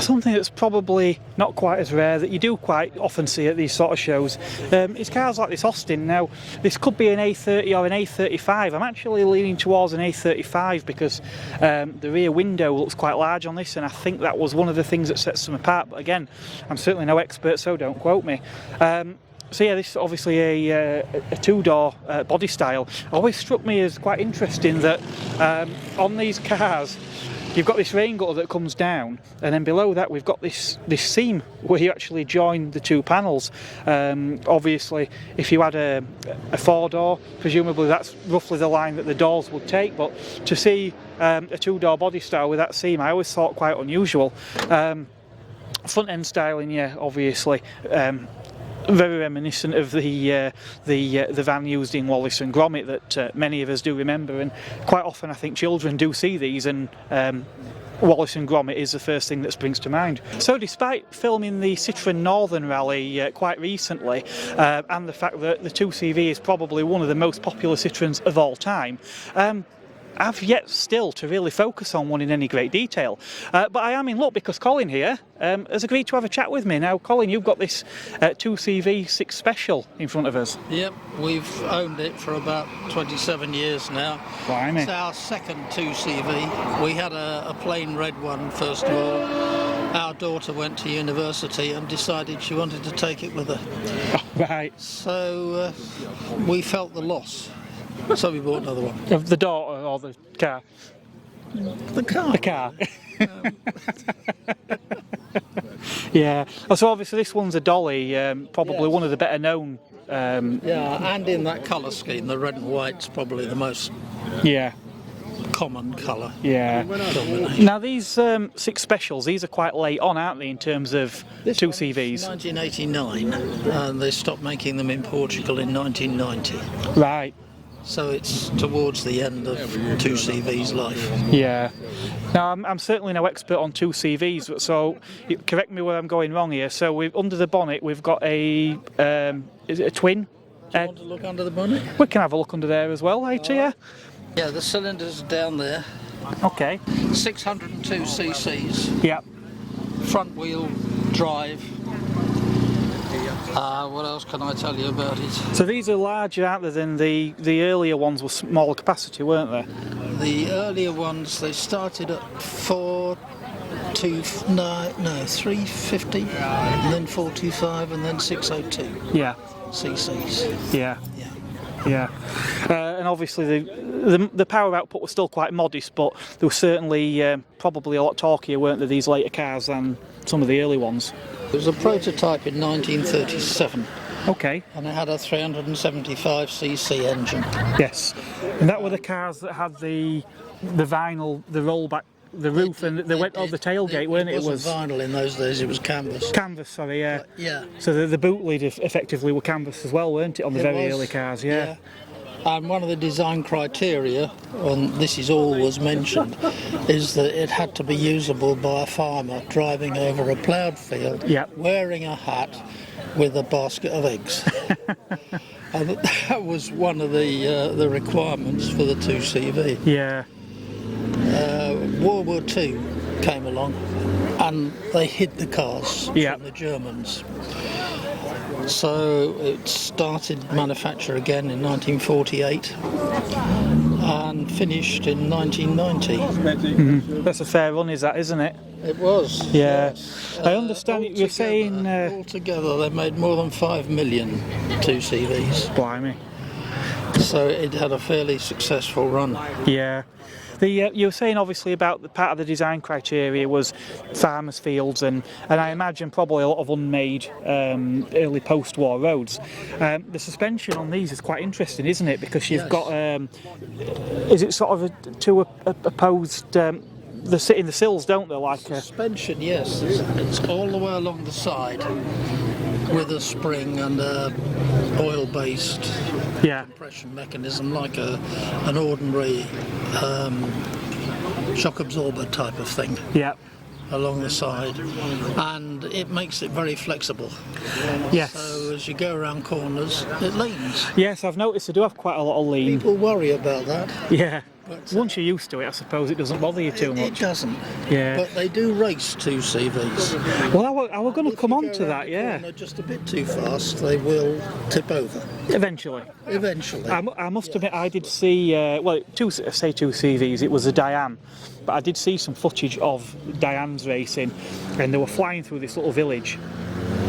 something that's probably not quite as rare that you do quite often see at these sort of shows is cars like this Austin. Now, this could be an A30 or an A35. I'm actually leaning towards an A35 because the rear window looks quite large on this, and I think that was one of the things that sets them apart. But again, I'm certainly no expert, so don't quote me. So yeah, this is obviously a two-door body style. Always struck me as quite interesting that on these cars you've got this rain gutter that comes down, and then below that we've got this seam where you actually join the two panels. Obviously, if you had a four-door, presumably that's roughly the line that the doors would take, but to see a two-door body style with that seam, I always thought quite unusual. Front end styling, yeah, obviously. Very reminiscent of the van used in Wallace and Gromit that many of us do remember, and quite often I think children do see these, and Wallace and Gromit is the first thing that springs to mind. So despite filming the Citroen Northern Rally quite recently, and the fact that the 2CV is probably one of the most popular Citroens of all time, I've yet still to really focus on one in any great detail. But I am in luck because Colin here has agreed to have a chat with me. Now, Colin, you've got this 2CV 6 Special in front of us. Yep, we've owned it for about 27 years now. Blimey. It's our second 2CV. We had a plain red one first of all. Our daughter went to university and decided she wanted to take it with her. Oh, right. So we felt the loss. So we bought another one. Of the daughter or the car? The car. The car. Yeah. So obviously this one's a Dolly, probably one of the better known. Yeah, and in that colour scheme, the red and white's probably the most common colour. Yeah. Now these 6 Specials, these are quite late on, aren't they, in terms of 2CVs? 1989, and they stopped making them in Portugal in 1990. Right. So it's towards the end of 2CV's life. Yeah. Now I'm certainly no expert on 2CVs, so correct me where I'm going wrong here. So under the bonnet we've got a is it a twin? Do you want to look under the bonnet? We can have a look under there as well, later. Yeah. Yeah, the cylinders are down there. Okay. 602 cc's. Yep. Front wheel drive. What else can I tell you about it? So these are larger, aren't they, than the earlier ones were smaller capacity, weren't they? The earlier ones, they started at 350, and then 425, and then 602. Yeah. cc's. Yeah. Yeah. And obviously the power output was still quite modest, but there was certainly probably a lot torquier, weren't there, these later cars than some of the early ones? It was a prototype in 1937. Okay. And it had a 375cc engine. Yes. And that were the cars that had the vinyl, the rollback, the roof, and the tailgate, weren't it? It wasn't vinyl in those days, it was canvas. Canvas, sorry, yeah. Yeah. So the boot lid effectively were canvas as well, weren't it, on the very early cars, yeah. And one of the design criteria, and this is always mentioned, is that it had to be usable by a farmer driving over a ploughed field, wearing a hat with a basket of eggs. And that was one of the requirements for the 2CV. Yeah. World War II came along and they hid the cars from the Germans. So it started manufacture again in 1948 and finished in 1990. Mm-hmm. That's a fair run, is that, isn't it? It was. Yeah. Yes. I understand you're saying... altogether they made more than 5 million 2CVs. Blimey. So it had a fairly successful run. Yeah. You were saying obviously about the part of the design criteria was farmers' fields and I imagine probably a lot of unmade early post-war roads. The suspension on these is quite interesting, isn't it? Because you've got, is it sort of two opposed, they sit in the sills, don't they? Like suspension, yes. It's all the way along the side with a spring and a oil-based compression mechanism, like an ordinary shock absorber type of thing. Yeah. Along the side, and it makes it very flexible. Yes. So as you go around corners, it leans. Yes, I've noticed they do have quite a lot of lean. People worry about that. Yeah. But, once you're used to it, I suppose it doesn't bother you too much. It doesn't. Yeah. But they do race 2CVs. Well, I was going to come on to that, If you go around the yeah. corner just a bit too fast, they will tip over. Eventually. Eventually. I must admit, I did see, well, two CVs, it was a Diane, but I did see some footage of Diane's racing, and they were flying through this little village.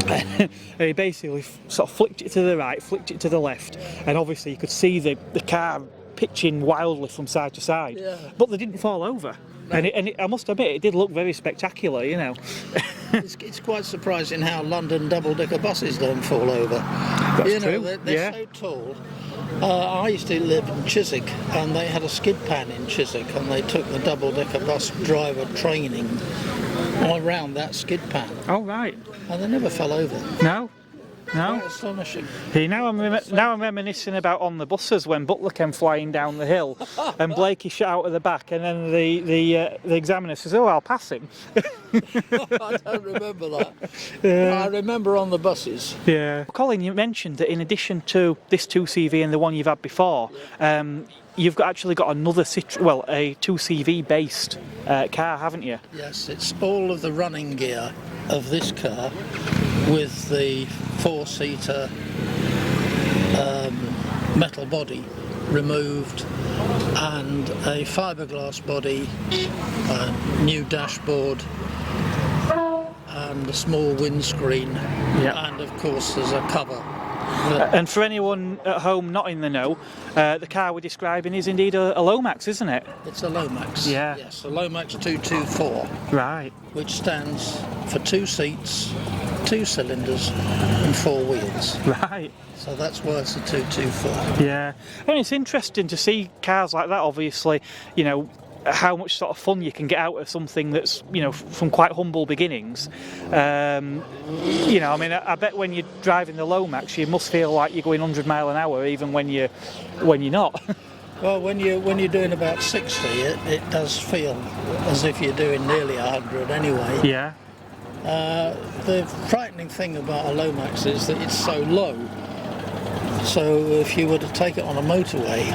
And he basically sort of flicked it to the right, flicked it to the left, and obviously you could see the car pitching wildly from side to side, but they didn't fall over. No. And I must admit, it did look very spectacular, you know. It's quite surprising how London double-decker buses don't fall over. That's true. They're so tall. I used to live in Chiswick, and they had a skid pan in Chiswick, and they took the double-decker bus driver training around that skid pan. Oh, right. And they never fell over. No? No? Quite astonishing. Hey, now I'm reminiscing about on the buses when Butler came flying down the hill and Blakey shot out of the back, and then the examiner says, "Oh, I'll pass him." I don't remember that. I remember on the buses. Yeah. Colin, you mentioned that in addition to this 2CV and the one you've had before, you've actually got another a 2CV based car, haven't you? Yes, it's all of the running gear of this car with the four-seater metal body removed and a fiberglass body, a new dashboard and a small windscreen, and of course there's a cover. And for anyone at home not in the know, the car we're describing is indeed a Lomax, isn't it? It's a Lomax. Yeah. Yes, a Lomax 224. Right. Which stands for 2 seats, 2 cylinders and 4 wheels. Right. So that's why it's a 224. Yeah. And it's interesting to see cars like that, obviously, you know, how much sort of fun you can get out of something that's, you know, from quite humble beginnings. You know, I mean, I bet when you're driving the Lomax, you must feel like you're going 100 mile an hour, even when you're not. Well, when you're doing about 60, it does feel as if you're doing nearly 100 anyway. Yeah. The frightening thing about a Lomax is that it's so low. So if you were to take it on a motorway,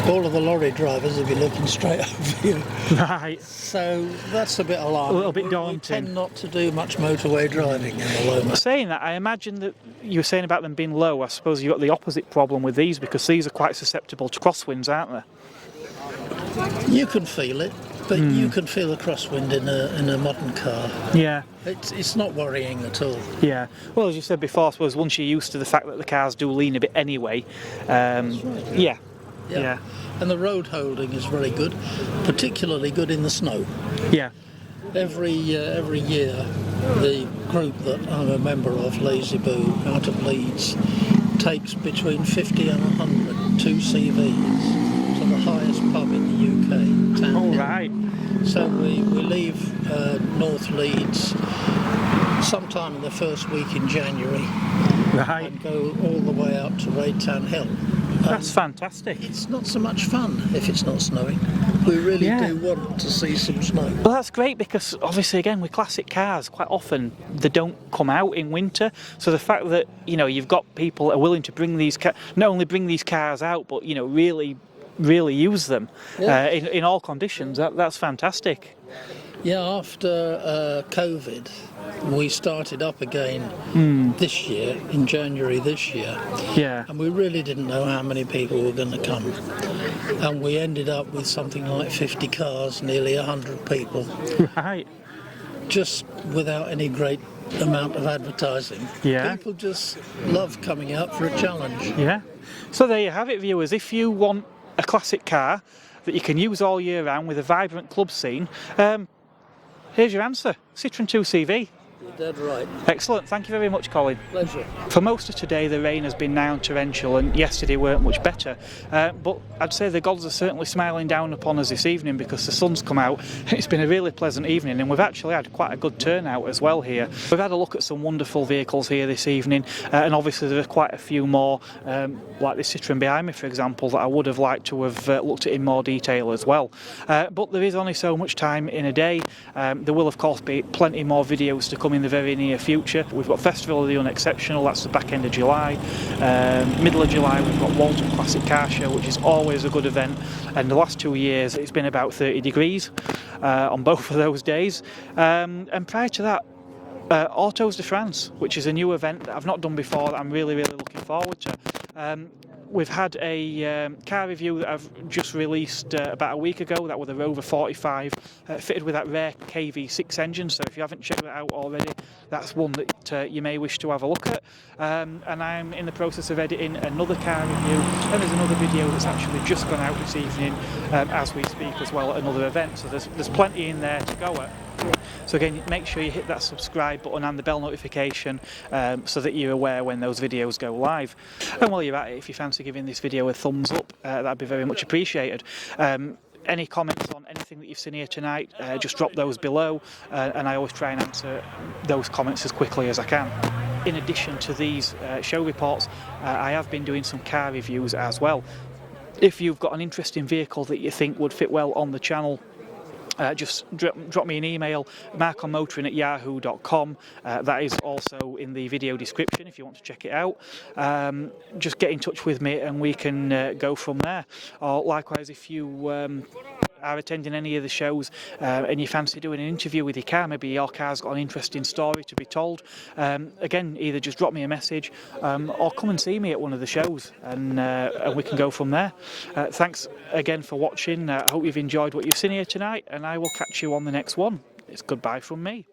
all of the lorry drivers would be looking straight over you. Right. So that's a bit alarming. A little bit daunting. We tend not to do much motorway driving in the Lomax. Saying that, I imagine that you were saying about them being low, I suppose you've got the opposite problem with these, because these are quite susceptible to crosswinds, aren't they? You can feel it, but you can feel a crosswind in a modern car. Yeah. It's not worrying at all. Yeah. Well, as you said before, I suppose once you're used to the fact that the cars do lean a bit anyway, That's right. Yeah. And the road holding is very good, particularly good in the snow. Yeah. Every year, the group that I'm a member of, Lazy Boo, out of Leeds, takes between 50 and 100 2CVs to the highest pub in the UK, Town All Hill. right. So we leave North Leeds sometime in the first week in January, Right. and go all the way out to Town Hill. That's fantastic. It's not so much fun if it's not snowing. We really do want to see some snow. Well, that's great, because obviously, again, with classic cars, quite often they don't come out in winter. So the fact that, you know, you've got people that are willing to bring these not only bring these cars out, but, you know, really use them in all conditions. That's fantastic. Yeah, after COVID, we started up again this year, in January this year. Yeah. And we really didn't know how many people were going to come. And we ended up with something like 50 cars, nearly 100 people. Right. Just without any great amount of advertising. Yeah. People just love coming out for a challenge. Yeah. So there you have it, viewers. If you want a classic car that you can use all year round with a vibrant club scene, here's your answer. Citroen 2CV. You're dead right. Excellent. Thank you very much, Colin. Pleasure. For most of today, the rain has been now torrential, and yesterday weren't much better. But I'd say the gods are certainly smiling down upon us this evening, because the sun's come out. It's been a really pleasant evening, and we've actually had quite a good turnout as well here. We've had a look at some wonderful vehicles here this evening, and obviously there are quite a few more, like the Citroen behind me, for example, that I would have liked to have looked at in more detail as well. But there is only so much time in a day. There will, of course, be plenty more videos to come in in the very near future. We've got Festival of the Unexceptional, that's the back end of July. Middle of July we've got Walton Classic Car Show, which is always a good event, and the last 2 years it's been about 30 degrees on both of those days. And prior to that, Autos de France, which is a new event that I've not done before that I'm really looking forward to. We've had a car review that I've just released about a week ago. That was the Rover 45, fitted with that rare KV6 engine. So if you haven't checked that out already, that's one that you may wish to have a look at. And I'm in the process of editing another car review, and there's another video that's actually just gone out this evening as we speak as well at another event. So there's plenty in there to go at. So again, make sure you hit that subscribe button and the bell notification so that you're aware when those videos go live. And while you're at it, if you fancy giving this video a thumbs up, that'd be very much appreciated. Any comments on anything that you've seen here tonight, just drop those below, and I always try and answer those comments as quickly as I can. In addition to these show reports, I have been doing some car reviews as well. If you've got an interesting vehicle that you think would fit well on the channel, just drop me an email, markonmotoring@yahoo.com. That is also in the video description if you want to check it out. Just get in touch with me and we can go from there. Or likewise, if you are attending any of the shows and you fancy doing an interview with your car, maybe your car's got an interesting story to be told, again, either just drop me a message or come and see me at one of the shows, and we can go from there. Thanks again for watching. I hope you've enjoyed what you've seen here tonight, and I will catch you on the next one. It's goodbye from me.